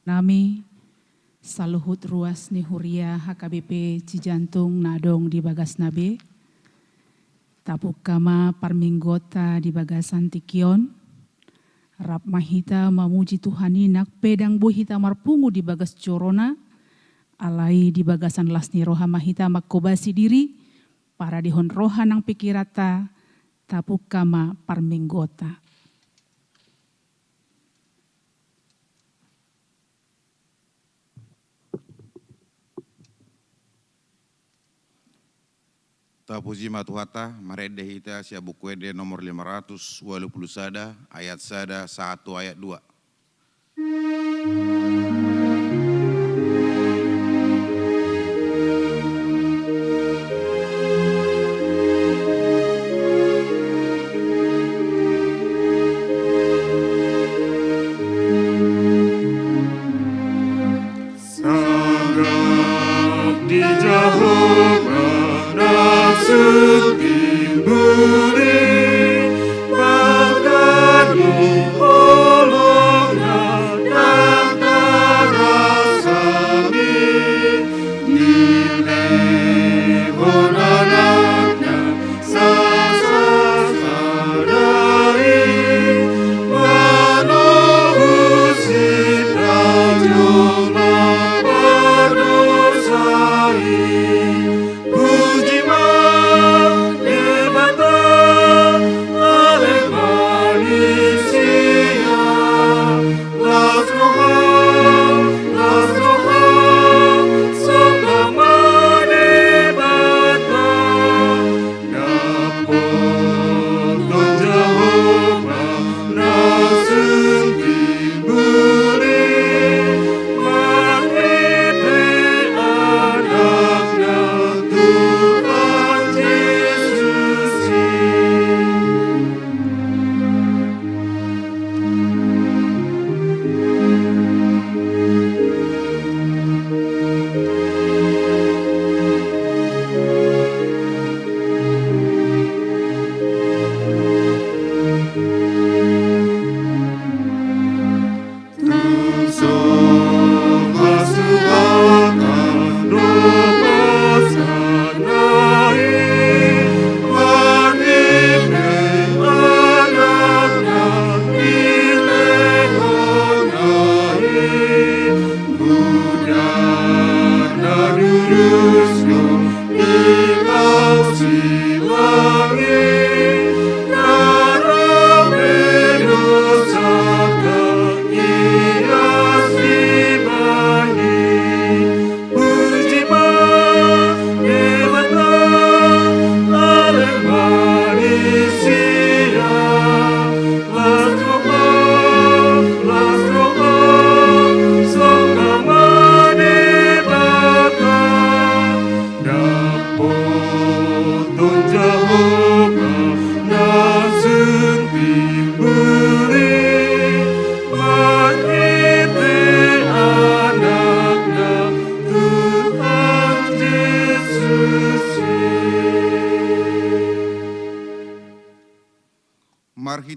Nami saluhut ruas ni Huria HKBP Cijantung Nadong di Bagas Nabe. Tapuk kama parminggota di Bagasan Tikion. Rap mahita mamuji Tuhani nak pedang buhita marpungu di Bagas Corona. Alai di Bagasan Lasni roha mahita makobasi diri. Para dihon roha nang pikirata. Tapuk kama parminggota. Tapuji matuhata, marede hita sia buku ede nomor 580 sada, ayat sada 1 ayat 2.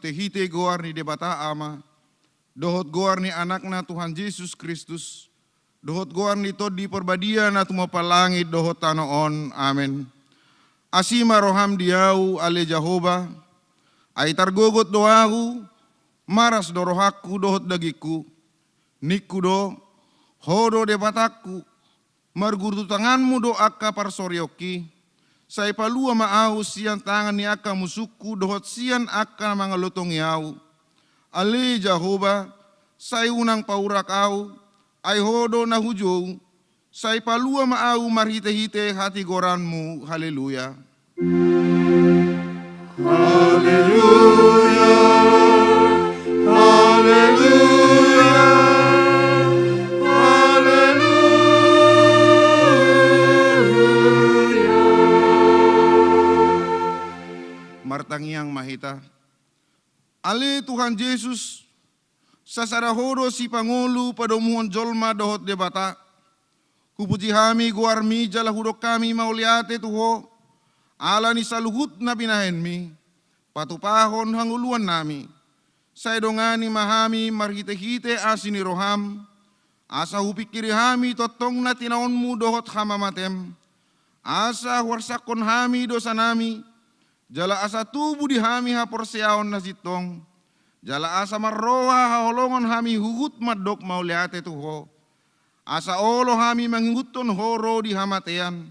Hite goar ni debata ama, dohot goar ni anakna Tuhan Yesus Kristus, dohot goar ni todi perbadia na tumapalangit dohot tanoon, amen. Asima roham diau ale Jehovah, ay targogot doaku, maras dorohaku dohot dagiku, niku do, hodo debataku, margurtu tanganmu do akka parsoryoki, say palua maau sian tangan ni aka musuku dohot sian aka mga lotong yau. Ali Jehovah, say unang paurak au, ay hodo na hujo, say palua maau marhite-hite hati goranmu. Haleluya. Haleluya. Haleluya. Martangiang mahita. Ali Tuhan Yesus, sasarahodo si Pangulu padomuhon jolma dohot debata. Kupuji hami guarmi jala hudok kami mauliate tuho. Ala ni saluhut na binahenmi. Patupahon hanguluan nami. Saya dongani mahami marhite-hite asini roham. Asa hupikiri hami totong na tinaonmu dohot hamamatem. Asa warsakon hami dosa nami. Jala asa tubuh di hami haporseaon na sitong. Jala asa marroha haholongon hami hugut madok mauliate tuho. Asa olo hami mangingutton horo di hamatean.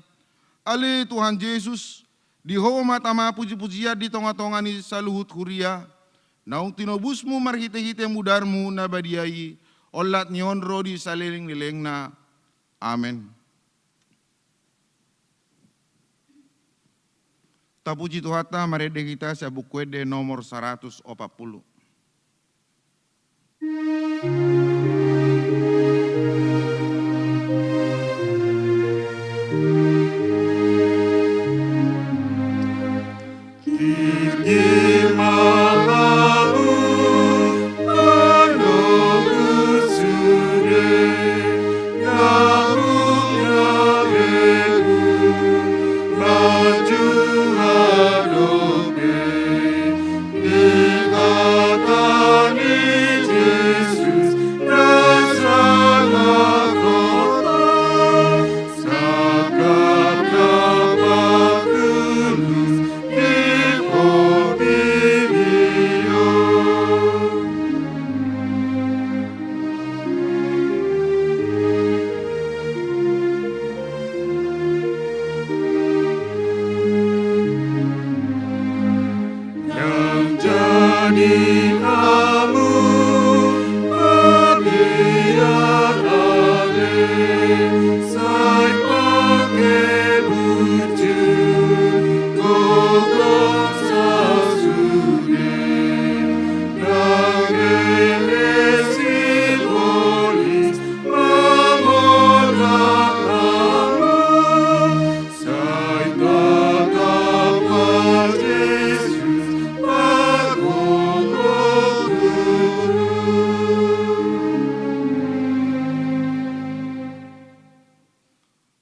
Ale Tuhan Yesus, di homat ama puji-pujian di tonga-tonga ni saluhut huria. Naung tinobusmu marhite-hite mudarmu nabadiai. Olat nyonro di saliling nilengna. Amen. Tapuji Tuhata marede kita sabukwede nomor 140.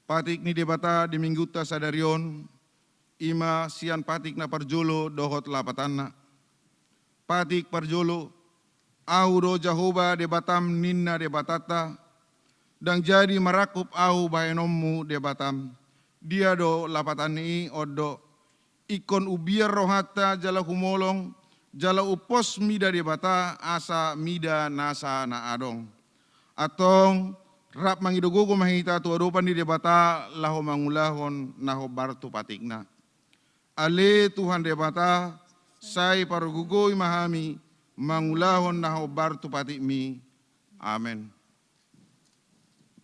Patik ni debata di mingguta sadarion, ima sian patik na parjolo dohot lapatanna. Patik parjolo, au do Jahoba debatam ninna debatata, dan jadi marakup au baenommu debatam. Dia do lapatani odo, ikon ubiar rohata jala humolong, jala upos mida debata asa mida nasa na adong. Atong rap mangidogogo mahita tu adopan di debata laho mangulahon naho bartu patikna. Ale Tuhan debata sai parugugo imahami mangulahon naho bartu patikmi. Amen.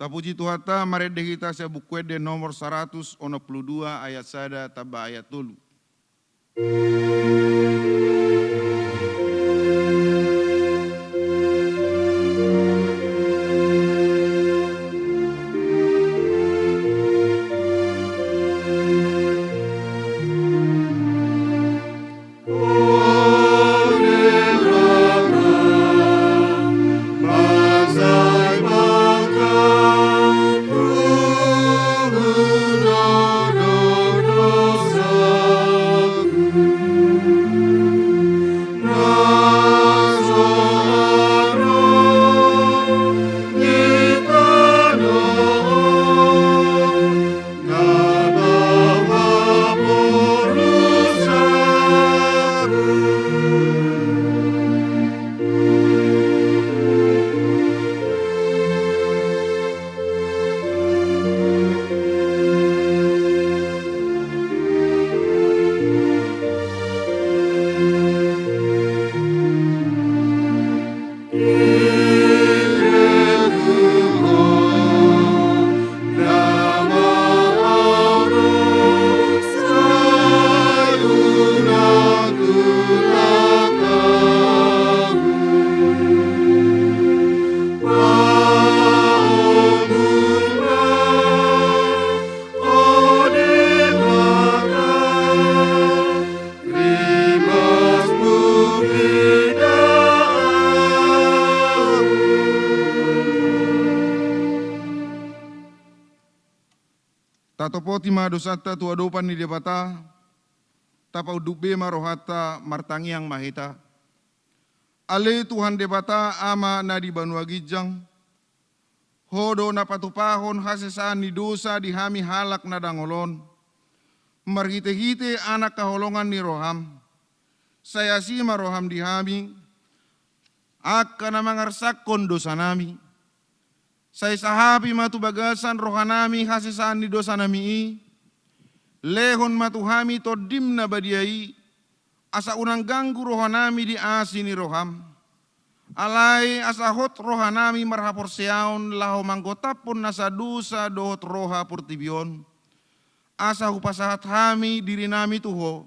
Tapuji Tuhata marede kita sebukwede nomor 112 ayat sada taba ayat tulu. Tatopoti madosata tu adopan ni debata, tapa uduk bema rohata martangiang mahita. Ale Tuhan debata ama nadi banua gijang, Hodo na patupahon hasesaan ni dosa di hami halak na dangolon. Marhite-hite anak kaholongan ni roham. Saya sima roham di hami. Akka na mangarsakon dosa nami. Saya sahabi matu bagasan rohanami hasesaan ni dosa nami. Lehon matu hami todim na badiai. Asa unang ganggu rohanami di asi ni roham. Alai asa hot rohanami marhapor seaon laho manggotapon nasa dosa dohot roha purtibion. Asa hupasahat hami diri nami tuho.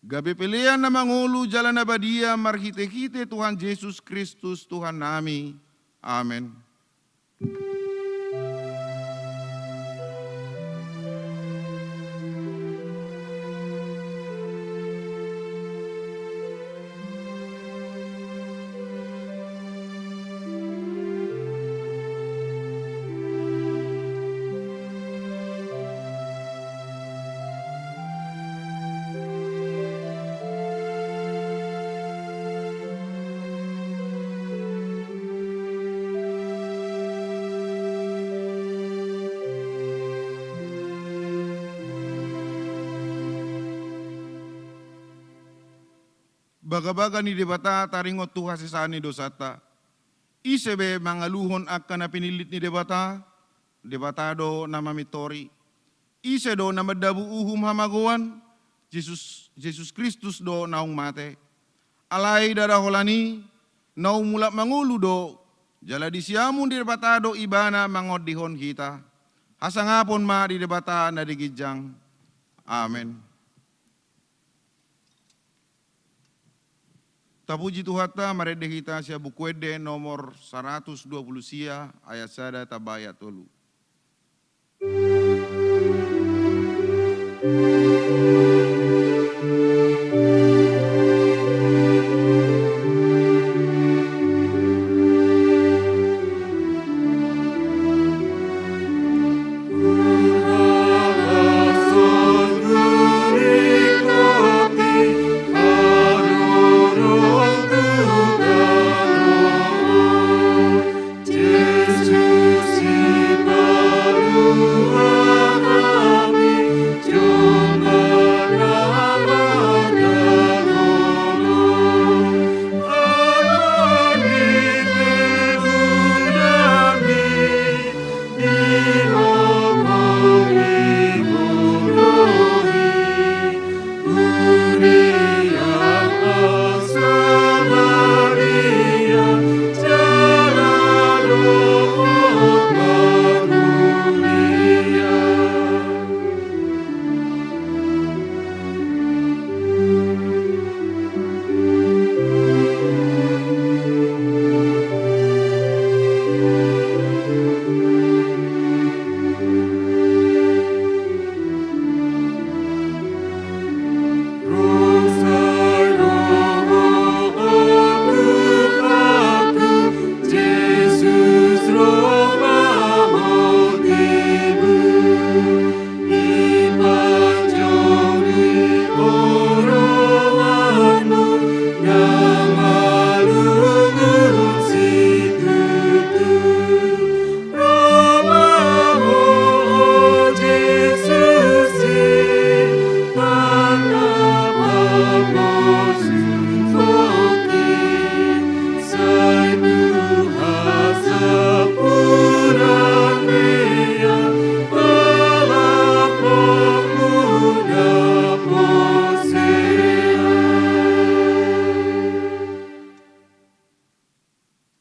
Gabe pilihan na mangulu jalan abadia marhite-hite Tuhan Yesus Kristus Tuhan nami. Amen. Baga-baga ni debata taringot tu hasisani dosata. Isebe mangaluhon akan na pinilit ni debata do nama mitori. Ise do nama dabu uhum hamaguan, Jesus Kristus do naung mate. Alai dada holani, naung mulak mangulu do, jala disiamun di debata do ibana mangodihon kita. Hasangapon ma di debata na digijang. Amen. Tapuji Tuhata marede kita sia bukuede nomor 120 sia ayat sada tabaya tolu.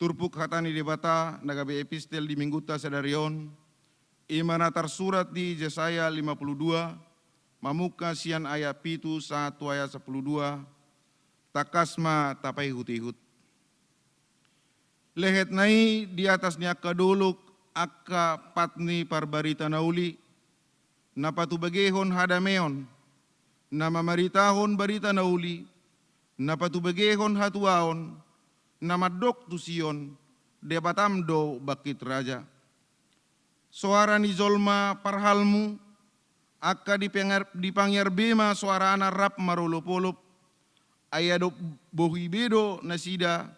Turpuk hatani debata nagabe epistel di mingguta sadarion. Imana tersurat di Yesaya 52, mamuka sian ayat pitu 1 ayat 12, takasma tapai hutihut. Lehet nai di atasnya kaduluk akka patni parbarita nauli, napatu bagehon hadameon, nama maritahon barita nauli, napatu bagehon hatuaon, nama dok tu Sion, debatam do bakit raja. Suara ni zolma parhalmu, akka dipangyar bema suara ana rap marulupulup, ayado bohi bedo nasida,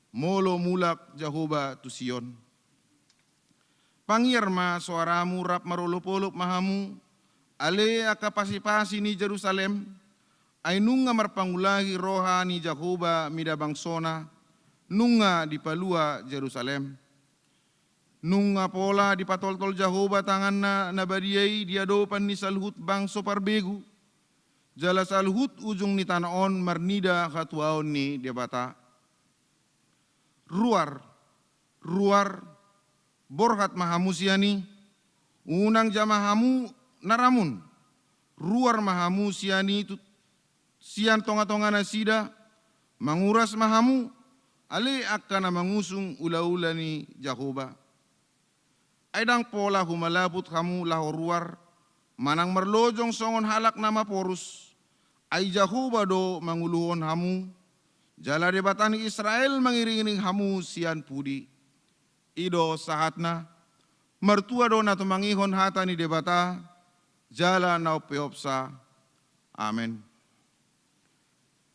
molo mulak Jehovah tu Sion. Pangirma suaramu rap marulupulup mahamu, ale aka pasi-pasi ni Jerusalem, ay nunga marpangulahi roha ni Jahoba midabangsona, nunga di palua Jerusalem. Nunga pola di patol-tol Jahoba tangan na nabadiyay diadopan ni salhut bangso parbegu, jala salhut ujung ni tanaon marnida katuaon ni debata. Ruar, borhat mahamu siani, unang jamahamu naramun, ruar mahamu siani sian tonga-tonga nasida, manguras mahamu, ale akana mangusung ula-ula ni Jahoba. Aidang pola humalabut kamu lahor ruar, manang merlojong songon halak nama porus, ay Jahoba do manguluhon hamu, jala debatani Israel mengiring-iring hamu sian pudi. Ido sahatna, mertua do na tumangihon hata ni debata, jala na upeopsa. Amen.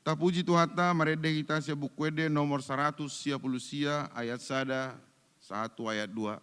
Tapuji Tuhata merede kita sia bukwede nomor 100 sia ayat sada 1 ayat 2.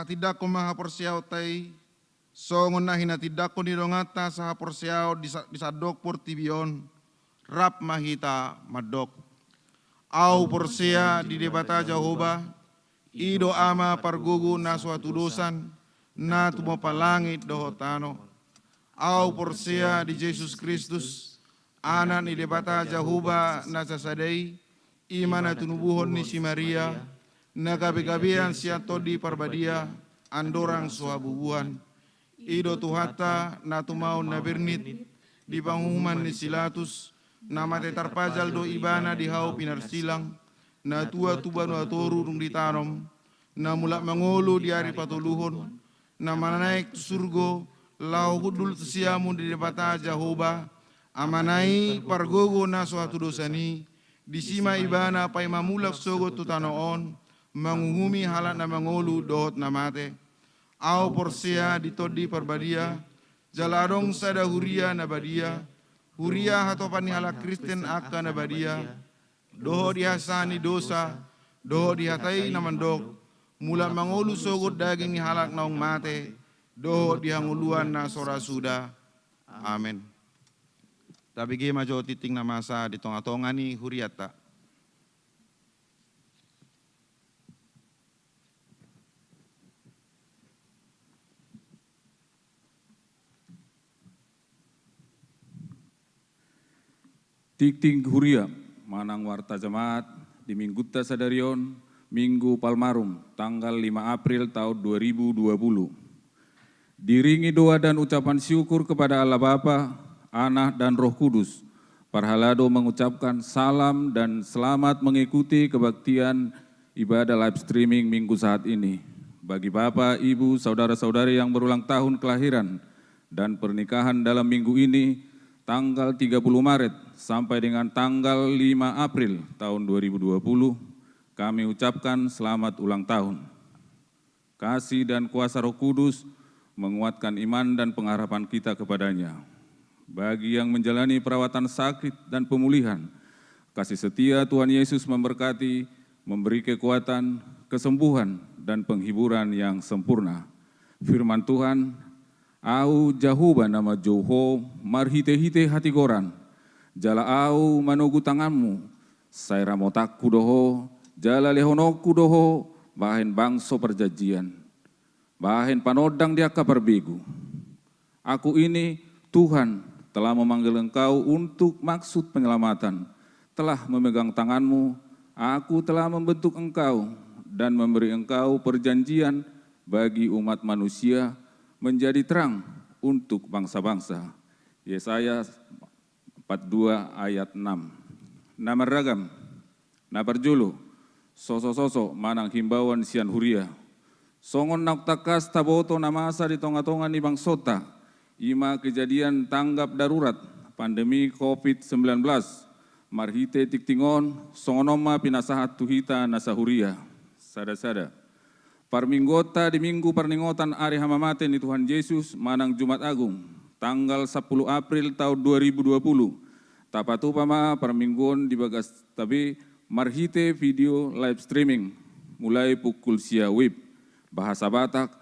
Tidak ko mahaporsiaw tay songon na hinatidak ko nilongata sa haporsiaw disadok por tibion rap mahita madok. Au porsia di debata Jahoba ido ama pargugu na suatu dosan na tumapalangit dohotano. Au porsia di Jesus Kristus anak ni debata Jahoba na sasadai iman na tunubuhon ni si Maria na gabi-gabian siya to di parbadia andorang suhabubuhan ido Tuhata na tumaw na bernit di panghuman ni Silatus na mate tarpajal do ibana di hau pinarsilang na tua tuba no atoru rung ditanom na mula mangolo di hari patuluhon na mananaik surgo lau hudul siamu di debata Jahoba amanai pargogo na suatu dosani di sima ibana pai mamulak sogo tutanoon manguhumi halat na mangolu dohot na mate. Au porsia ditodi parbadia, jaladong sada huria na badia, huria hatopan ni halak Kristen aka na badia, doho dihasani dosa, doho dihatai na mandok, mula mangolu sogot daging ni halak naong mate, doho dihanguluan na sora suda. Amen. Tapi gema jo titing na masa di tonga-tonga ni huriata. Tik-tik huria, manang warta jemaat di Mingguta Sadarion, Minggu Palmarum, tanggal 5 April tahun 2020. Diringi doa dan ucapan syukur kepada Allah Bapa, Anak dan Roh Kudus. Parhalado mengucapkan salam dan selamat mengikuti kebaktian ibadah live streaming minggu saat ini. Bagi Bapak, Ibu, Saudara-saudari yang berulang tahun kelahiran dan pernikahan dalam minggu ini, tanggal 30 Maret sampai dengan tanggal 5 April tahun 2020, kami ucapkan selamat ulang tahun. Kasih dan kuasa Roh Kudus menguatkan iman dan pengharapan kita kepadanya. Bagi yang menjalani perawatan sakit dan pemulihan, kasih setia Tuhan Yesus memberkati, memberi kekuatan, kesembuhan, dan penghiburan yang sempurna. Firman Tuhan, au jahuba nama Joho, marhite-hite hati goran, jala au manogu tanganmu, saira motakku doho, jala lehonoku doho, bahen bangso perjanjian, bahen panodang diaka perbegu. Aku ini Tuhan telah memanggil engkau untuk maksud penyelamatan, telah memegang tanganmu, aku telah membentuk engkau dan memberi engkau perjanjian bagi umat manusia menjadi terang untuk bangsa-bangsa. Yesaya 42 ayat 6. Nama ragam, nama julu, sosok-sosok manang himbauan sian huria. Songon nak takas taboto namasa di tonga-tonga ni bangsota, ima kejadian tanggap darurat pandemi COVID-19, marhite tiktingon, songonoma pinasahat tuhita nasahuria, sada-sada. Parminggota di minggu perningotan hari hamamaten di Tuhan Yesus manang Jumat Agung, tanggal 10 April tahun 2020. Tapatupama parminggon di bagas tabi marhite video live streaming mulai pukul sia wib. Bahasa Batak,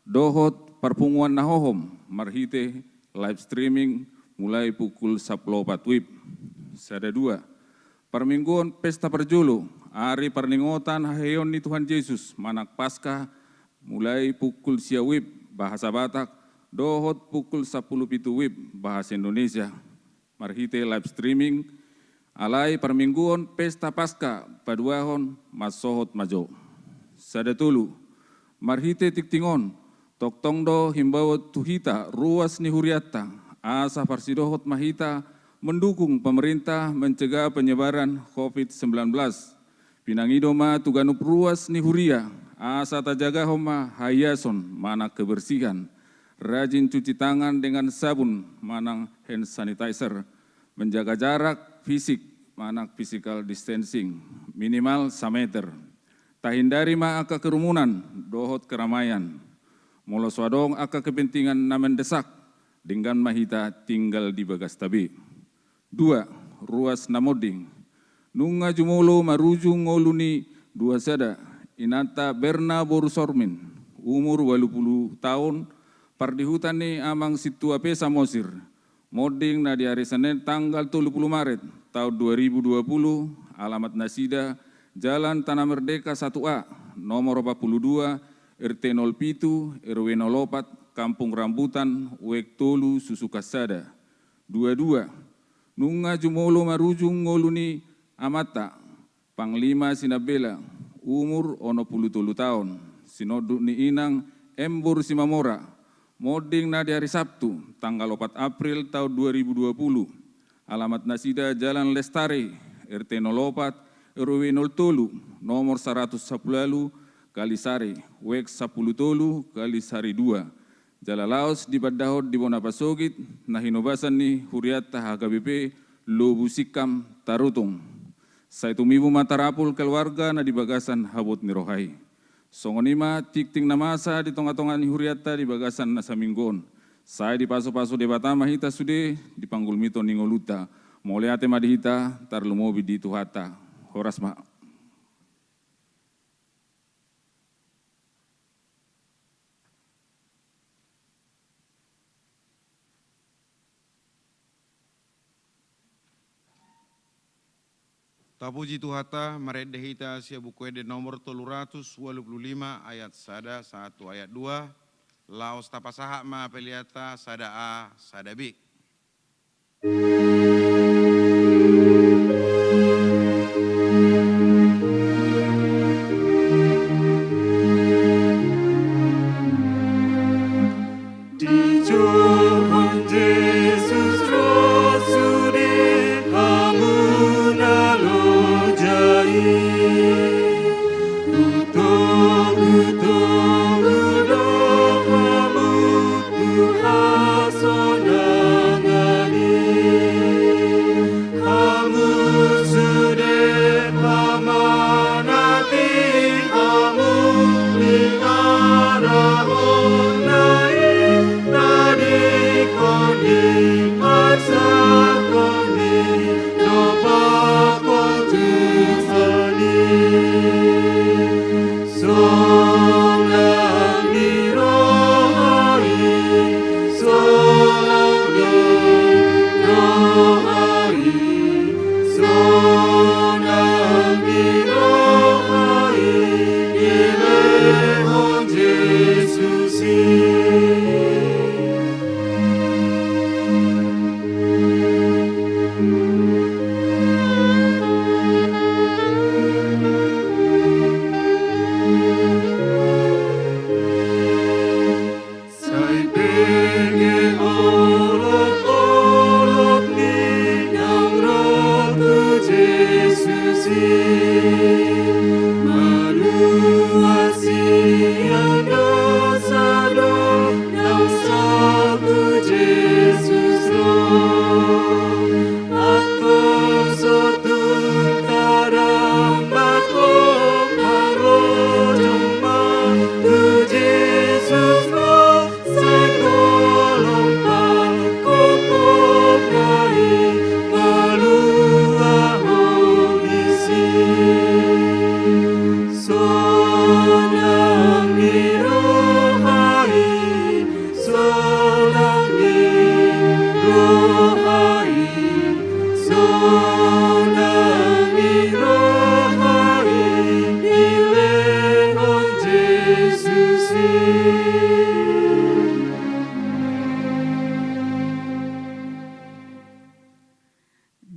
dohot perpunguan nahohom, marhite live streaming mulai pukul 10 wib. Sada dua, permingguan pesta perjulu, hari perningotan haheon ni Tuhan Yesus, manak Paskah, mulai pukul sia wib, bahasa Batak, dohot pukul 10 wib, bahasa Indonesia. Marhite live streaming, alai permingguan pesta Paskah, paduahon, masohot majo. Sada tulu, marhite tiktingon, toktongdo himbau tuhita ruas ni huriata, asa parsidohot mahita mendukung pemerintah mencegah penyebaran COVID-19. Pinangidoma tuganup ruas ni huria, asa tajaga homa hayason mana kebersihan, rajin cuci tangan dengan sabun manang hand sanitizer, menjaga jarak fisik manang physical distancing minimal 1 meter. Tahindari ma aka kerumunan, dohot keramaian. Molos wadong aka kepentingan na mendesak, dengan mahita tinggal di bagas tabi. 2. Ruas namoding. Nunga jumolo maruju ngoluni 2 sada, inata Berna Borusormin, umur 80 tahun, pardihutan ni amang situa pesa mosir. Moding na di hari Senin tanggal 30 Maret tahun 2020, alamat Nasida, Jalan Tanah Merdeka 1A, nomor 42, RT 07, RW 04, Kampung Rambutan, Wek Tolu, Susukasada. 22, Nunga Jumolo Marujung Ngoluni Amata, Panglima Sinabela, umur 63 tahun, Sinoduk ni Inang, Embur Simamora, moding na di hari Sabtu, tanggal 4 April tahun 2020, alamat Nasida Jalan Lestari, RT 04, RW 07, nomor 110 Kalisari, Wek 10 Tolu, Kalisari 2. Jalalaos di Badahot di Bonapasogit, nahinobasan ni Huriata HKBP, Lobu Sikam, Tarutung. Saitumibu matarapul keluarga na di bagasan habot ni Rohai. Songonima tikting namasa di tonga-tonga ni Huriata di bagasan nasa minggon. Saya di paso-paso debata mahita sude di panggul mito ningoluta. Moleate madihita tarlumobi di tuhata. Horas ma. Tapuji Tuhata, meredehita sia buku ede nomor 385 ayat 1 ayat 2. Laos tapasaha ma peliata sada A, sada B.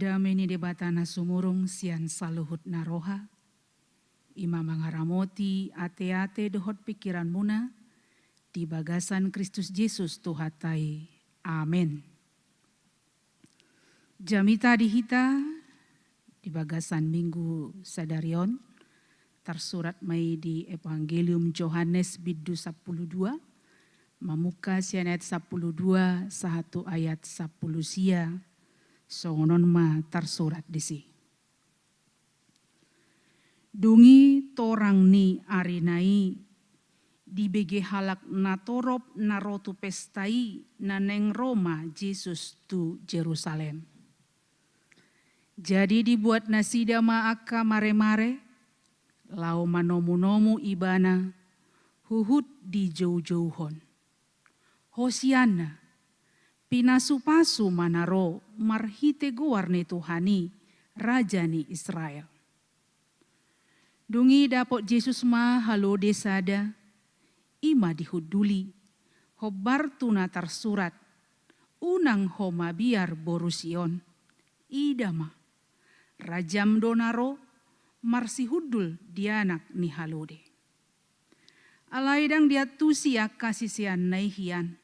Dameni debatana sumurung sian saluhut naroha, ima mangaramoti ate-ate dohot pikiran muna, di bagasan Kristus Yesus Tuhatai. Amin. Jamita dihita di bagasan Minggu Sadarion, tersurat mai di Evangelium Yohanes biddu 12, mamuka sian ayat 12, 1 ayat 10 sia, songonon ma tersurat disi. Dungi torang ni arinai, di bege halak natorop narotu pestai naneng Roma Yesus tu Jerusalem. Jadi dibuat nasida maaka mare-mare, lau manomu-nomu ibana, huhut di jauh-jauhon. Hosiana, pinasupasu manaro marhite guarne Tuhani, Raja ni Israel. Dungi dapot Yesus ma halo desada, ima dihuduli, hobar tuna tersurat, unang homa biar borusion, idama. Rajam donaro marsihudul dianak ni halode. Alaidang dia tusia kasisian naihian.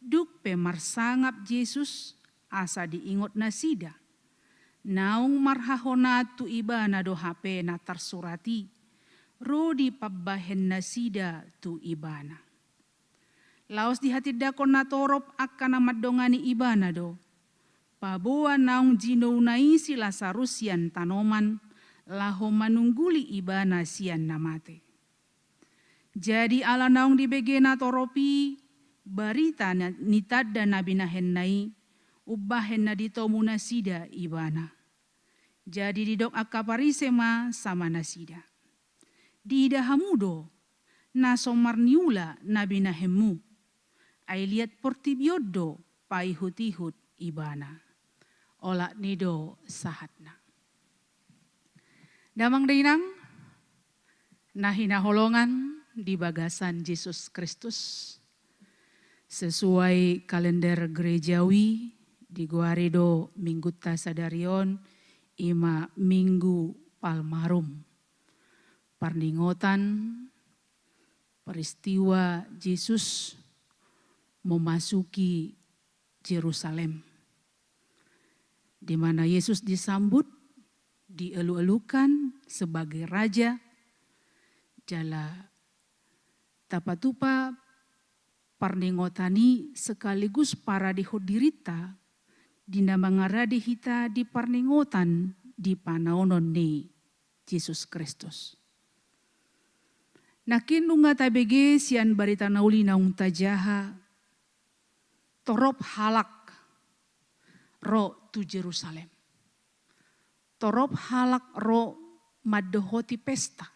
Duk pe marsangap Yesus asa diingot nasida. Naung marhahonatu ibana do hape na tersurati. Rodi pabbahen nasida tu ibana. Laos di hati dakon na torop akan amat dongani ibana do. Paboa naung jino nai sila sarusian tanoman, laho manungguli ibana sian namate. Jadi ala naung dibegena toropi, barita nitad dan nabi nahen nai, ubahen na ditomu nasida ibana. Jadi didok akaparisema sama nasida. Dida hamudo, nasomar niula nabi nahemu, ay liat portibiodo pai hutihut ibana. Olak nido sahatna. Damang dainang, nahina holongan di bagasan Yesus Kristus. Sesuai kalender gerejawi di Guaredo Minggutta Sadarion ima Minggu Palmarum. Parningotan peristiwa Yesus memasuki Yerusalem. Di mana Yesus disambut, dielu-elukan sebagai raja. Jala tapatupa parningotani sekaligus para dihodirita dina mangaradi hita di parningotan di panaonon ni Yesus Kristus. Nakin nunga tabege sian barita nauli naung tajaha torop halak ro tu Jerusalem. Torop halak ro madohoti pesta.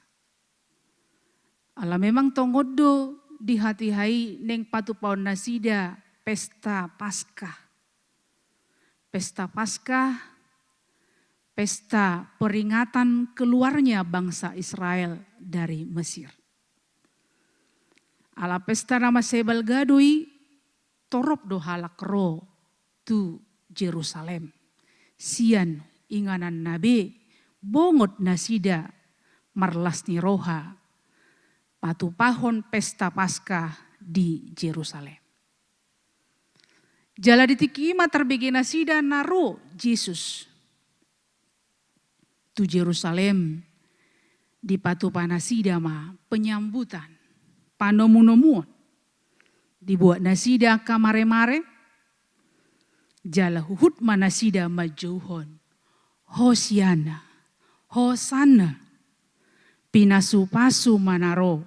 Ala memang tongodo di hati-hai neng patu paun nasida pesta Paskah. Pesta Paskah, pesta peringatan keluarnya bangsa Israel dari Mesir. Ala pesta nama sebal gadui torop do halak ro tu Jerusalem. Sian inganan nabe bongot nasida marlasni roha patu pahon pesta Paskah di Yerusalem. Jala ditiki ima terbegi nasida naro Yesus tu Yerusalem di patu panasida ma penyambutan panomu-nomuon dibuat nasida kamare-mare jala huhut manasida majuhon Hosiana Hosana pinasupasu manaro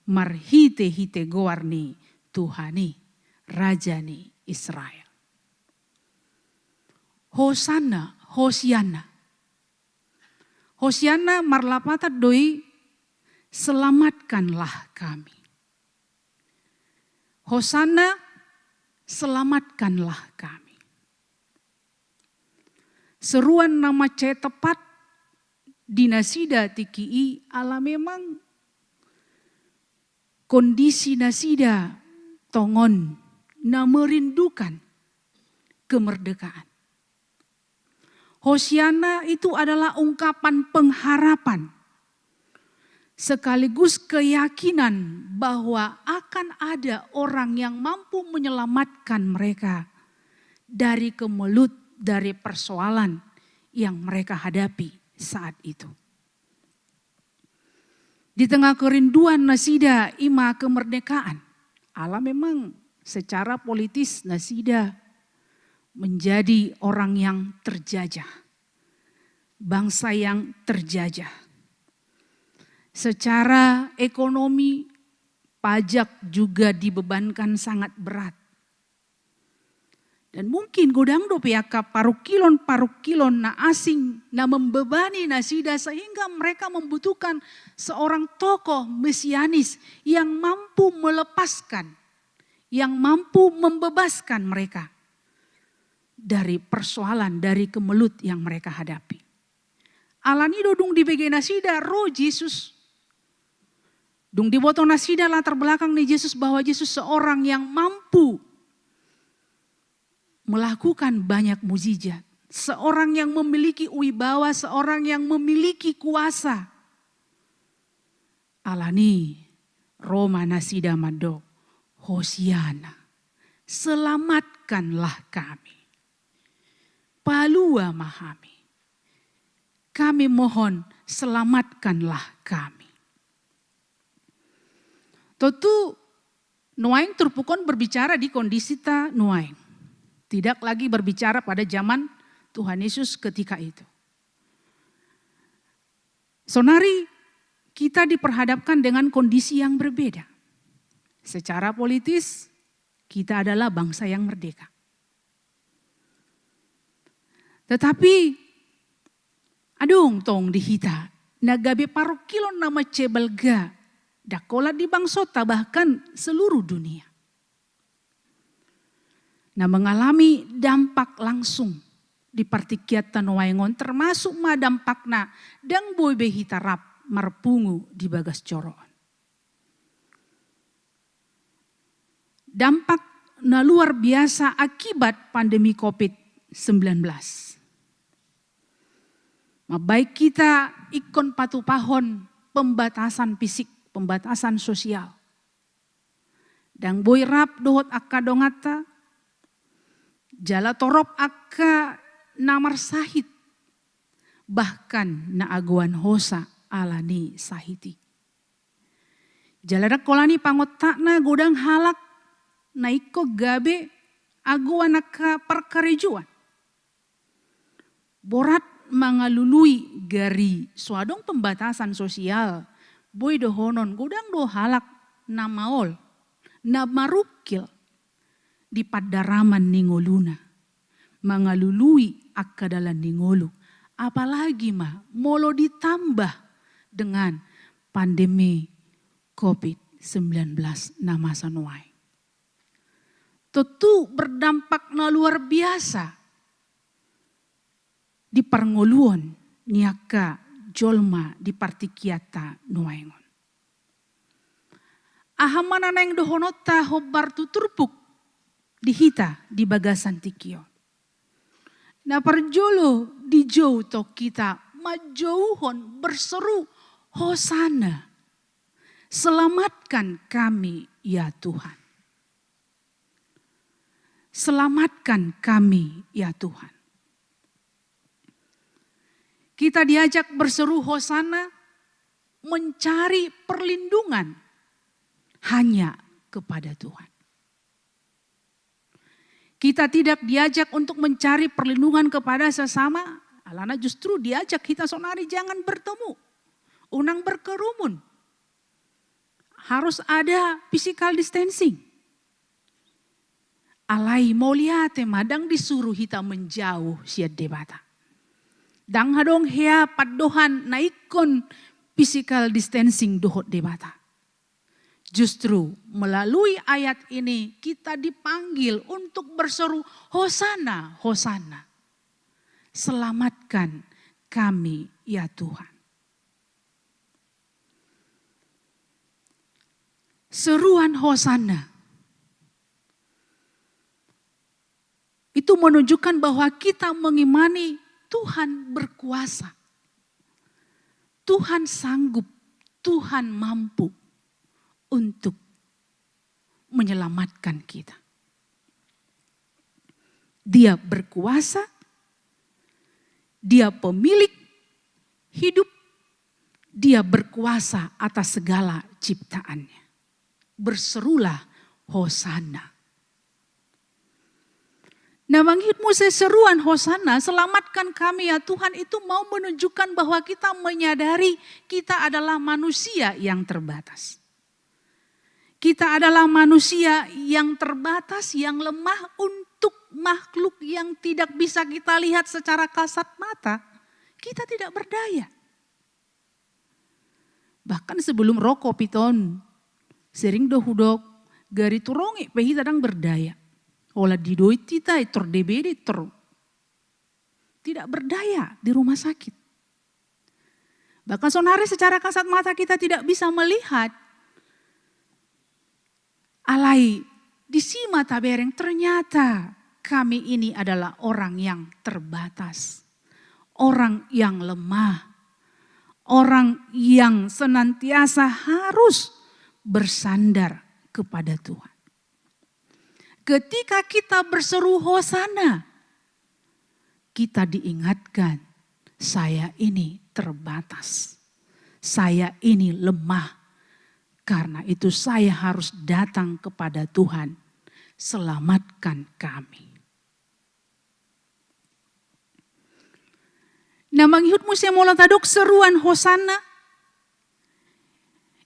marhite-hite goarni Tuhani Rajani Israel. Hosana, Hosiana. Hosiana marlapatat doi selamatkanlah kami. Hosana selamatkanlah kami. Seruan nama C tepat dinasida TKI ala memang kondisi nasida tongon na merindukan kemerdekaan. Hosiana itu adalah ungkapan pengharapan sekaligus keyakinan bahwa akan ada orang yang mampu menyelamatkan mereka dari kemelut, dari persoalan yang mereka hadapi saat itu. Di tengah kerinduan nasida ima kemerdekaan, Allah memang secara politis nasida menjadi orang yang terjajah, bangsa yang terjajah. Secara ekonomi, pajak juga dibebankan sangat berat. Dan mungkin godang do pihaka parukilon na asing na membebani nasida sehingga mereka membutuhkan seorang tokoh mesianis yang mampu melepaskan, yang mampu membebaskan mereka dari persoalan, dari kemelut yang mereka hadapi. Alani dodung di bege nasida roh Yesus. Dung di boto nasida latar belakang nih Yesus bahwa Yesus seorang yang mampu melakukan banyak mukjizat, seorang yang memiliki wibawa, seorang yang memiliki kuasa. Alani Roma nasida mado Hosiana, selamatkanlah kami. Palua mahami, kami mohon selamatkanlah kami. Tentu Nuaing terpukon berbicara di kondisi ta Nuaing. Tidak lagi berbicara pada zaman Tuhan Yesus ketika itu. Sonari kita diperhadapkan dengan kondisi yang berbeda. Secara politis kita adalah bangsa yang merdeka. Tetapi adung tong dihita nagabe parokilon nama cebelga dakola di bangsota bahkan seluruh dunia. Nah mengalami dampak langsung di partikiat tanoaingon termasuk madampakna dang boy behitarap marpungu di bagas coroon. Dampak na luar biasa akibat pandemi COVID-19. Baik kita ikon patupahon pembatasan fisik, pembatasan sosial. Dang boy rap dohot akka dongata, jala torop akka namar sahit, bahkan na aguan hosa alani sahiti. Jala kolani pangotakna godang halak, naiko gabe aguan akka perkarejuan. Borat mangalului gari suadong pembatasan sosial, boy dohonon godang do halak na maol, na marukil di padaraman ningoluna, mangalului akadalan ningolu. Apalagi molo ditambah dengan pandemi COVID-19 na masa nuai. Tentu berdampak na luar biasa di parngoluon niaka jolma di partikiata nuaingon. Ahamana nang dohonota hobar tuturpuk dihita di bagasan tikio. Na parjolo di jauh to kita majauhon berseru hosana. Selamatkan kami ya Tuhan. Selamatkan kami ya Tuhan. Kita diajak berseru hosana mencari perlindungan hanya kepada Tuhan. Kita tidak diajak untuk mencari perlindungan kepada sesama. Alana justru diajak kita sonari jangan bertemu. Unang berkerumun. Harus ada physical distancing. Alai mau lihat madang disuruh kita menjauh siat debata. Dang hadong hea padohan naikon physical distancing dohot debata. Justru melalui ayat ini kita dipanggil untuk berseru hosana, hosana. Selamatkan kami ya Tuhan. Seruan hosana itu menunjukkan bahwa kita mengimani Tuhan berkuasa. Tuhan sanggup, Tuhan mampu untuk menyelamatkan kita. Dia berkuasa, dia pemilik hidup, dia berkuasa atas segala ciptaannya. Berserulah hosana. Nah, manghitmu seruan hosana, selamatkan kami ya Tuhan, itu mau menunjukkan bahwa kita menyadari kita adalah manusia yang terbatas. Kita adalah manusia yang terbatas, yang lemah untuk makhluk yang tidak bisa kita lihat secara kasat mata. Kita tidak berdaya. Bahkan sebelum rokok piton, sering dohudok, gari turongi, pehi tadang berdaya. Olah didoi tita itor DBD tidak berdaya di rumah sakit. Bahkan sonare secara kasat mata kita tidak bisa melihat. Alai di sima tabereng ternyata kami ini adalah orang yang terbatas. Orang yang lemah. Orang yang senantiasa harus bersandar kepada Tuhan. Ketika kita berseru hosana, kita diingatkan saya ini terbatas. Saya ini lemah. Karena itu saya harus datang kepada Tuhan, selamatkan kami. Nah, manghihut musia molatadok seruan hosana,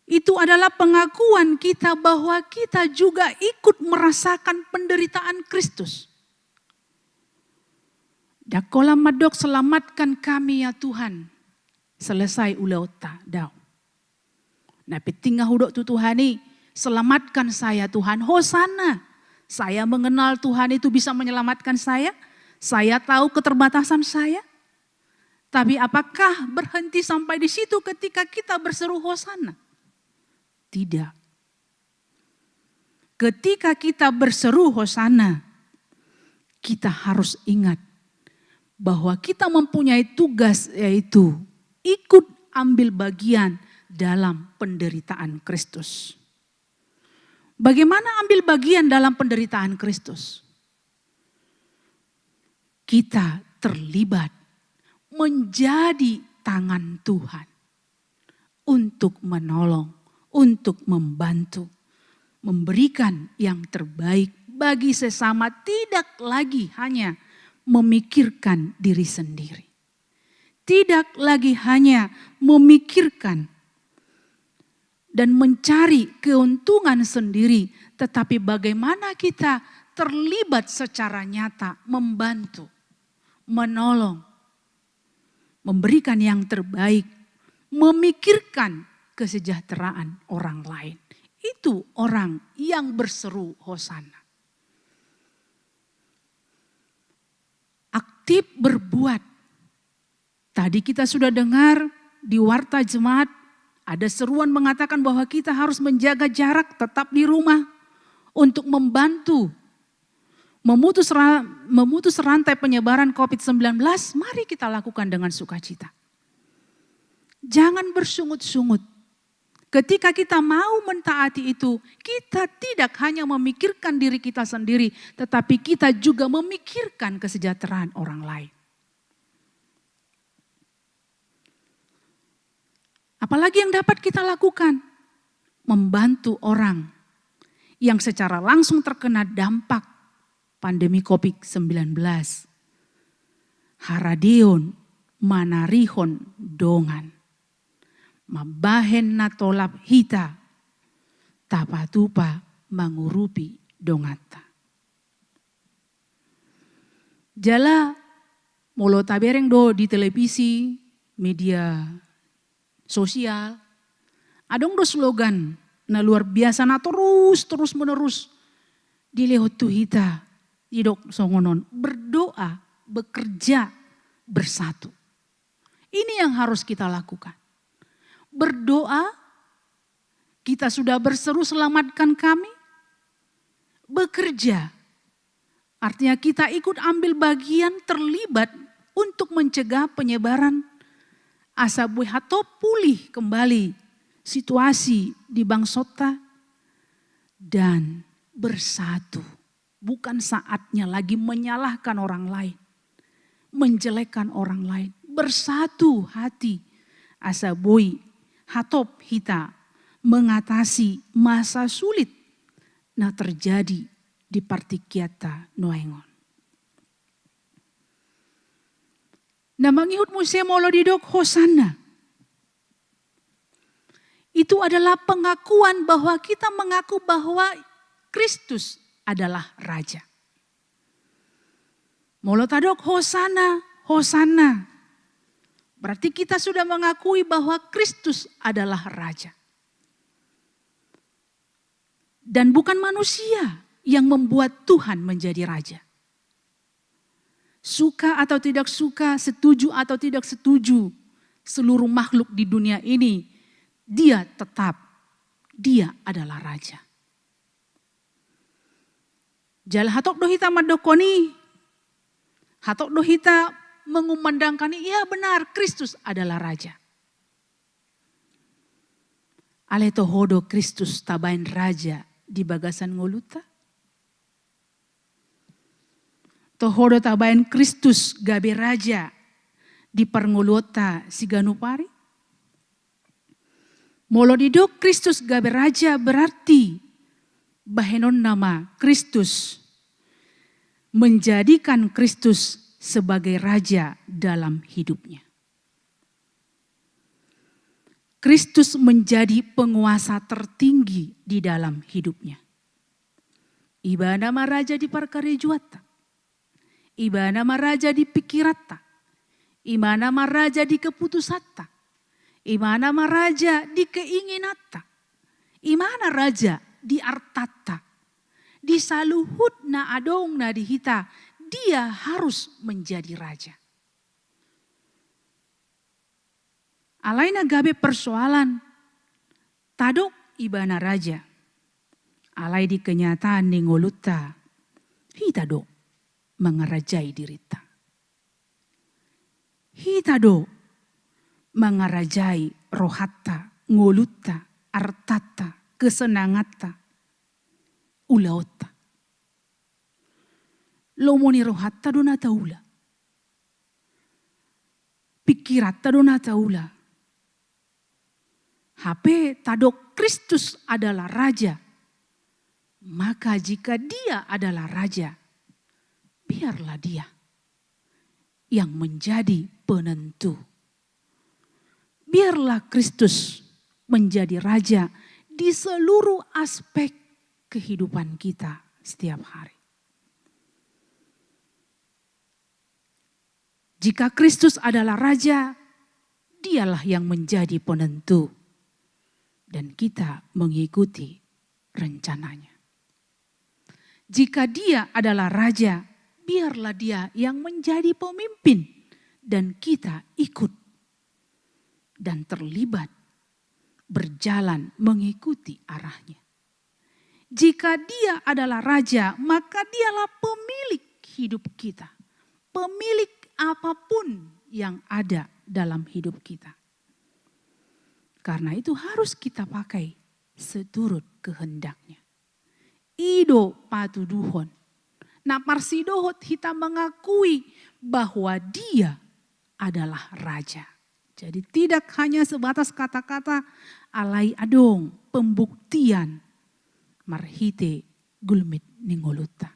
itu adalah pengakuan kita bahwa kita juga ikut merasakan penderitaan Kristus. Dakola madok selamatkan kami ya Tuhan, selesai uleota daw. Nah, petingah hudok tu Tuhani, selamatkan saya Tuhan, hosana. Saya mengenal Tuhan itu bisa menyelamatkan saya. Saya tahu keterbatasan saya, tapi apakah berhenti sampai di situ ketika kita berseru hosana? Tidak. Ketika kita berseru hosana, kita harus ingat bahwa kita mempunyai tugas, yaitu ikut ambil bagian dalam penderitaan Kristus. Bagaimana ambil bagian dalam penderitaan Kristus? Kita terlibat menjadi tangan Tuhan untuk menolong, untuk membantu, memberikan yang terbaik bagi sesama, tidak lagi hanya memikirkan diri sendiri. Tidak lagi hanya memikirkan dan mencari keuntungan sendiri, tetapi bagaimana kita terlibat secara nyata, membantu, menolong, memberikan yang terbaik, memikirkan kesejahteraan orang lain. Itu orang yang berseru hosana. Aktif berbuat. Tadi kita sudah dengar di warta jemaat ada seruan mengatakan bahwa kita harus menjaga jarak, tetap di rumah untuk membantu memutus rantai penyebaran COVID-19. Mari kita lakukan dengan sukacita. Jangan bersungut-sungut. Ketika kita mau mentaati itu, kita tidak hanya memikirkan diri kita sendiri, tetapi kita juga memikirkan kesejahteraan orang lain. Apalagi yang dapat kita lakukan? Membantu orang yang secara langsung terkena dampak pandemi COVID-19. Haradeon, manarihon, dongan. Mabahen natolap hita, tapatupa mangurupi dongata. Jala molo tabereng do di televisi, media sosial, adong do slogan na luar biasa na terus menerus dilehot tu hita, idok songonon, berdoa, bekerja, bersatu. Ini yang harus kita lakukan. Berdoa, kita sudah berseru selamatkan kami. Bekerja, artinya kita ikut ambil bagian terlibat untuk mencegah penyebaran asabui atau pulih kembali situasi di Bangsota. Dan bersatu, bukan saatnya lagi menyalahkan orang lain, menjelekkan orang lain. Bersatu hati asabui hatop hita mengatasi masa sulit na terjadi di partikiata noengon. Na mangihut Mose molo didok hosana. Itu adalah pengakuan bahwa kita mengaku bahwa Kristus adalah Raja. Molo tadok hosana, hosana. Berarti kita sudah mengakui bahwa Kristus adalah Raja. Dan bukan manusia yang membuat Tuhan menjadi Raja. Suka atau tidak suka, setuju atau tidak setuju, seluruh makhluk di dunia ini, dia adalah Raja. Jal hatok dohita madokoni, hatok dohita mengumandangkan, iya benar Kristus adalah Raja. Ale tohodo Kristus tabain Raja di bagasan ngoluta. Tohodo tabain Kristus gabe Raja di parngolota siganupari. Molo didok Kristus gabe Raja berarti bahenon nama Kristus, menjadikan Kristus sebagai Raja dalam hidupnya. Kristus menjadi penguasa tertinggi di dalam hidupnya. Iba nama Raja di parkarejuata. Iba nama Raja di pikirata. Iba nama Raja di keputusata. Iba nama Raja di keinginata. Imana Raja di artata. Di saluhut na adong na dihita. dia harus menjadi raja. Alaina gabe persoalan tadok ibana raja. Alai di kenyataan ningoluta hita do mengerajai dirita. Hita do mengerajai rohatta, ngoluta, artata, kesenangata, ulaota. Lomoni rohatta do nata ula. Pikiratta do nata ula. HP tadok Kristus adalah raja. Maka jika dia adalah raja, biarlah dia yang menjadi penentu. Biarlah Kristus menjadi raja di seluruh aspek kehidupan kita setiap hari. Jika Kristus adalah raja, dialah yang menjadi penentu. Dan kita mengikuti rencananya. Jika dia adalah raja, biarlah dia yang menjadi pemimpin dan kita ikut dan terlibat berjalan mengikuti arahnya. Jika dia adalah raja, maka dialah pemilik hidup kita. Pemilik apapun yang ada dalam hidup kita. Karena itu harus kita pakai seturut kehendaknya. Ido patuduhon. Nah parsidohot kita mengakui bahwa dia adalah raja. Jadi tidak hanya sebatas kata-kata alai adong pembuktian marhite gulmit ningoluta.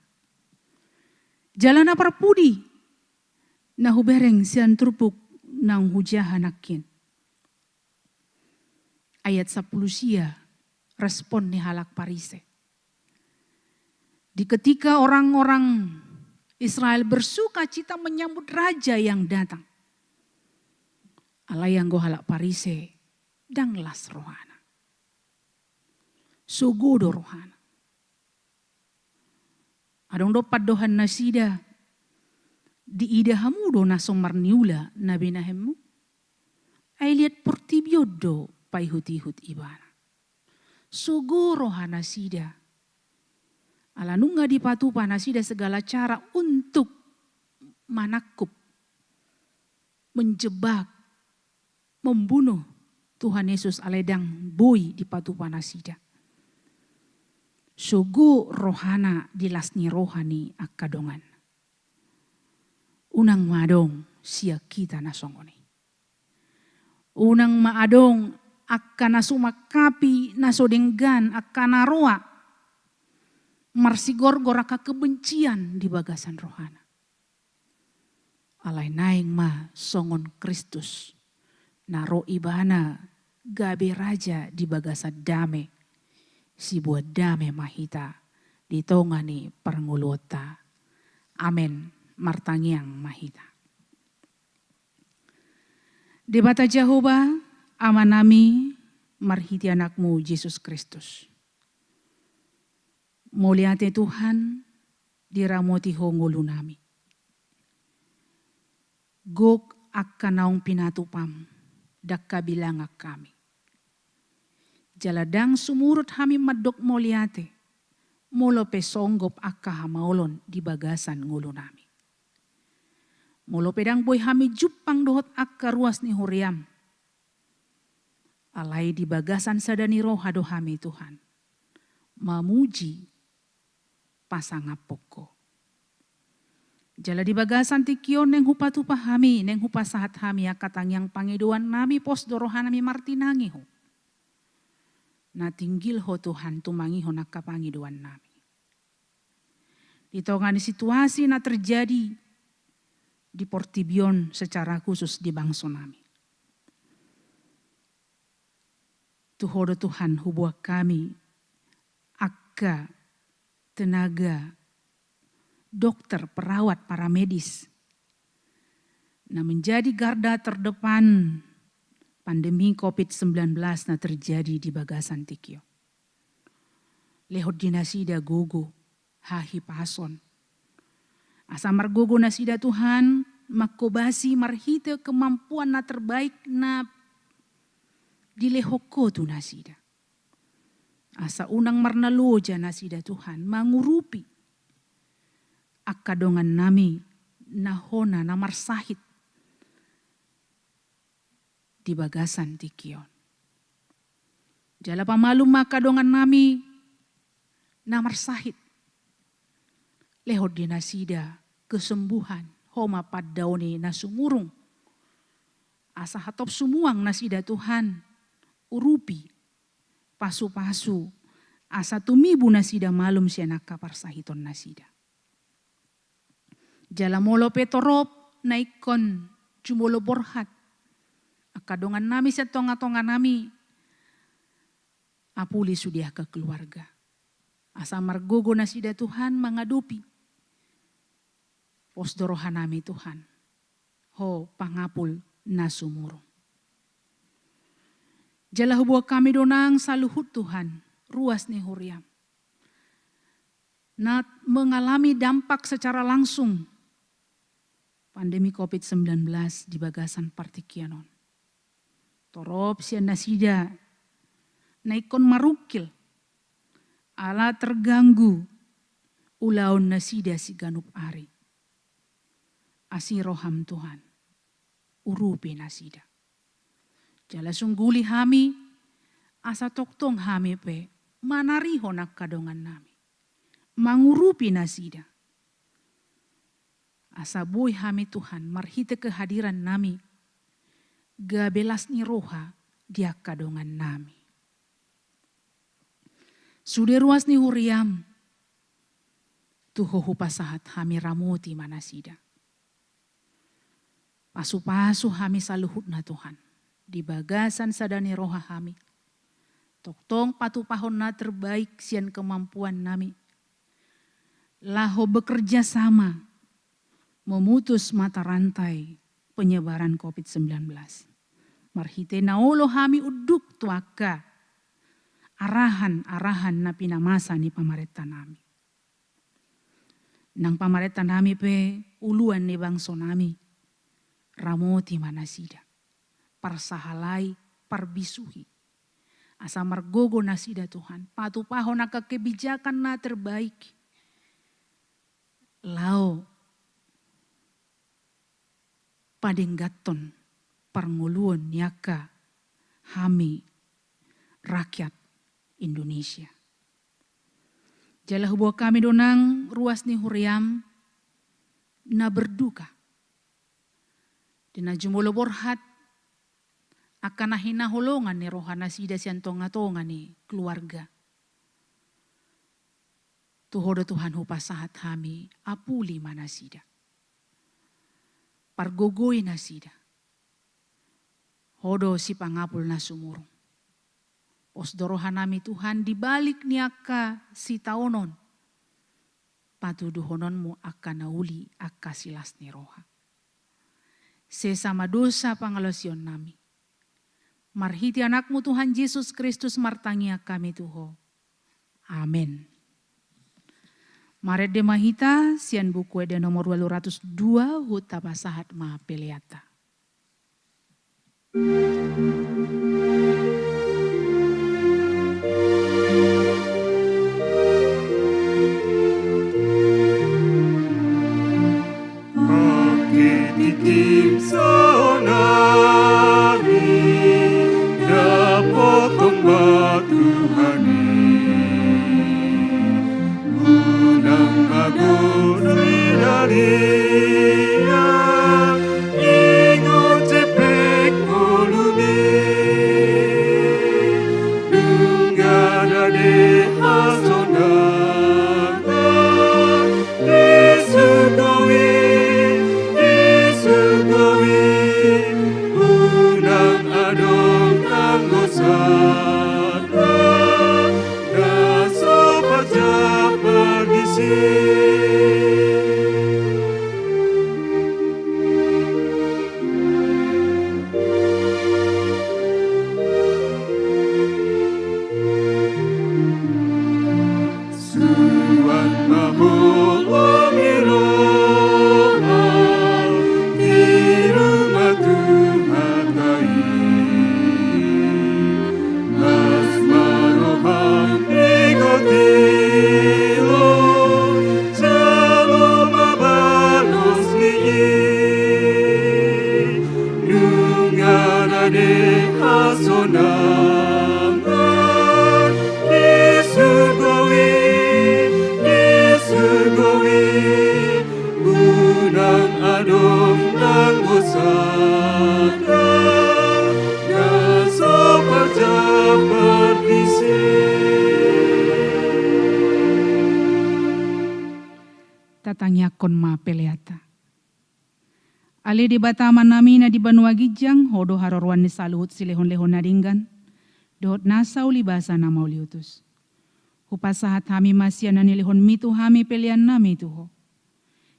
Jalan aparpudi nahubereng sian turpuk nang hujahanakin. Ayat 10 sia respon ni halak parise. Di ketika orang-orang Israel bersuka cita menyambut raja yang datang. Allah yang go halak parise danglas rohana. Sugodo rohana. Adong dopat dohan nasida di idahamu do nasomar niula nabi nahemu. Ay lihat portibiodo paihut-ihut ibana. Sugo rohana sida. Ala nunga dipatu panasida segala cara untuk manakup, menjebak, membunuh Tuhan Yesus aledang boy dipatu panasida. Sugo rohana dilasni rohani akadongan. Unang madong sia kita nasongoni. Unang maadong akana sumakapi nasodenggan akana roa. Marsigor goraka kebencian di bagasan rohana. Alai naing ma songon Kristus. Naro ibana gabe raja di bagasan dame. Si buat dame mahita ditongani perngulota. Amen martangiang mahita. Debata Jehovah amanami marhiti anakmu Yesus Kristus. Muliate Tuhan diramoti hongolu nami. Gok akan naung pinatupam dakka bilang kami. Jaladang sumurut hami madok muliate. Molo pesonggop akka hamaolon di bagasan ngulu nami. Molo pedang boy hami jupang dohot akka ruas ni huriam. Alai di bagasan sadani roha do hami Tuhan. Mamuji pasangapoko. Jala di bagasan tikion neng hupatu pahami, neng hupasahat hami akatang yang pangiduan nami pos dorohan nami martinangi ho. Na tinggil ho Tuhan tumangi ho nakapangiduan nami. Ditongani situasi na terjadi di Portibion secara khusus di bangsa nami. Tuhodo Tuhan hubua kami akka tenaga, dokter, perawat, para medis. Nah menjadi garda terdepan pandemi COVID-19 na terjadi di bagasan tikio. Lehot dinasida gogo, hahi pason. Asa margogo na sida Tuhan, makobasi marhite kemampuan na terbaik na dilehoko tu na sida. Asa unang marnaloja na sida Tuhan, mangurupi akadongan nami nahona na marsahit di bagasan tikion. Jala pamalum makadongan nami na marsahit. Lehot di nasida kesembuhan homa paddaoni na sumurung. Asa hatop sumuang nasida Tuhan urupi pasu-pasu. Asa tumibu nasida malum siya nakaparsahiton nasida. Jala molo petorop naikon jumolo borhat. Akadongan nami sa tonga-tonga nami. Apuli sudia ke keluarga. Asa margogo nasida Tuhan mengadupi. Posdorohan nami Tuhan. Ho pangapul nasumurung. Jala hubuah kami donang saluhut Tuhan. Ruas ni huriam. Na mengalami dampak secara langsung. Pandemi COVID-19 di bagasan Partikianon. Torop sian nasida. Naikon marukil. Ala terganggu. Ulaon nasida si ganup ari. Asiroham Tuhan. Urupi nasida. Jala sungguli hami. Asa toktong hami pe. Manariho nak kadongan nami. Mangurupi nasida. Asa boy hami Tuhan. Marhite kehadiran nami. Gabelas ni roha. Dia kadongan nami. Sudah ruas ni huriam. Tuho pasahat hami ramuti manasida. Pasu-pasu hami saluhut na Tuhan. Di bagasan sadani roha hami. Toktong patupahon na terbaik sian kemampuan nami. Laho bekerja sama. Memutus mata rantai penyebaran COVID-19. Marhite naolo hami uduk tuaka. Arahan na pinamasa ni pamareta nami. Nang pamareta nami pe uluan ni bangso nami. Ramoti manasida. Parsahalai, parbisuhi. Asa margogo nasida Tuhan. Patupaho na kebijakan na terbaik. Lao. Padenggaton. Parnguluan niaka. Hami. Rakyat Indonesia. Jala hubuah kami donang ruas ni huriam. Na berduka. Dina jumolo borhat akan nahina holongan ni rohana sida sian tonga-tonga ni keluarga. Tuhodo Tuhan hupasahat hami apuli manasida. Pargogoy nasida. Hodo si pangapul na sumurong. Osdorohan nami Tuhan dibalik niaka si taonon. Patuduhononmu akan nauli akasilas ni roha. Sesama dosa pangalosyon nami. Marhiti anakmu Tuhan Yesus Kristus martangia kami Tuho. Amin. Maret de mahita sian buku ede nomor 202 huta pasahat ma peleata. Tikim sonami dapotong batuhani unang agunay dariya ingon cepek molumi dunggada de hasonanga isukowi unang adong anggosana dasopaja pagisi. tatangyakon ma peleata. Ale di Batama nami na di Banua Gijang, hodo harorwan ni saluhut silehon-lehon naringgan, dohot nasa ulibasa na mauliutus. Hupasahat hami masya na nilihon mitu hami pelian nami tuho.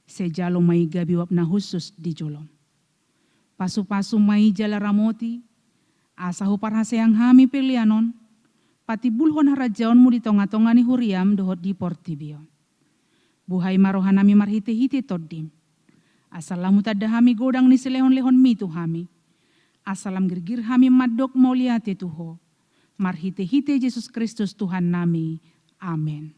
Sejalo may gabiwap na husus di jolom. Pasu-pasu may jala ramoti, asa huparhasayang hami pelianon, pati bulhon harajaon mu di tonga-tonga ni huriam dohot di portibion. Buhay marohan nami marhite-hite toddim. Asalam tada hami godang ni selehon-lehon mitu hami. Asalam girgir hami madok mauliate tuho. Marhite-hite Yesus Kristus Tuhan nami. Amin.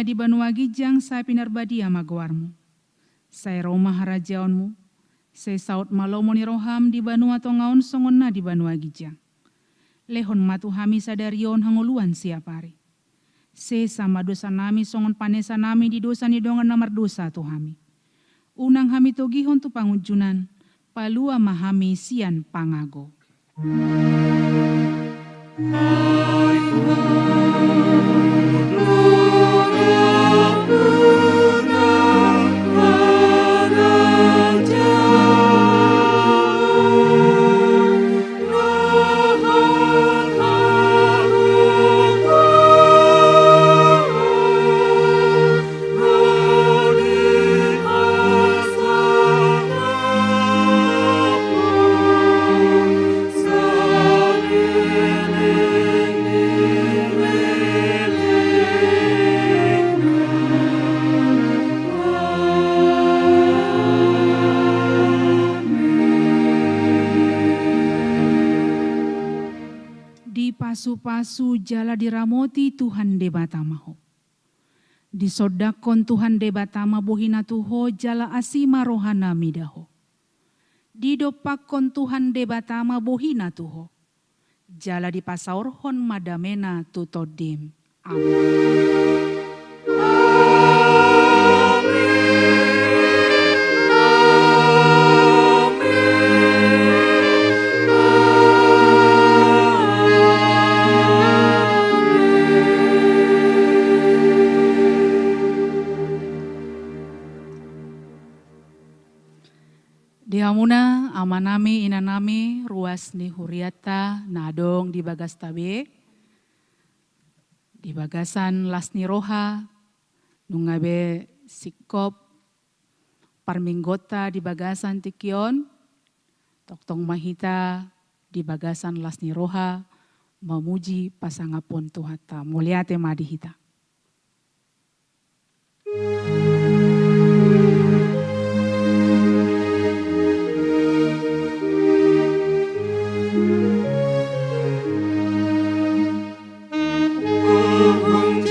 Di Banua Gijang saya pinarbadia magwarmu. Saya Roma harajaonmu. Saya saut malomoni roham di Banua tongaon songon na di Banua Gijang. Lehon matu hami sadarion hanguluan siapari. Se sama dosa nami songon panesa nami di dosa ni dongan namar dosa tu hami. Unang hami togihon tu pangujunan. Palua mahami sian pangago. Pasu-pasu jala diramoti Tuhan de Batamaho. Disodakon Tuhan de Batama bohina tuho jala asima rohana midaho. Didopakon Tuhan de Batama bohina tuho. Jala dipasaorhon madamena tutodim. Amin. Dihamuna amanami inanami ruas ni huriata nadong di bagas tabe. Di bagasan lasni roha nungabe sikop parminggota di bagasan tikion. Toktong mahita di bagasan lasni roha memuji pasangapun Tuhata. Muliate madihita. Om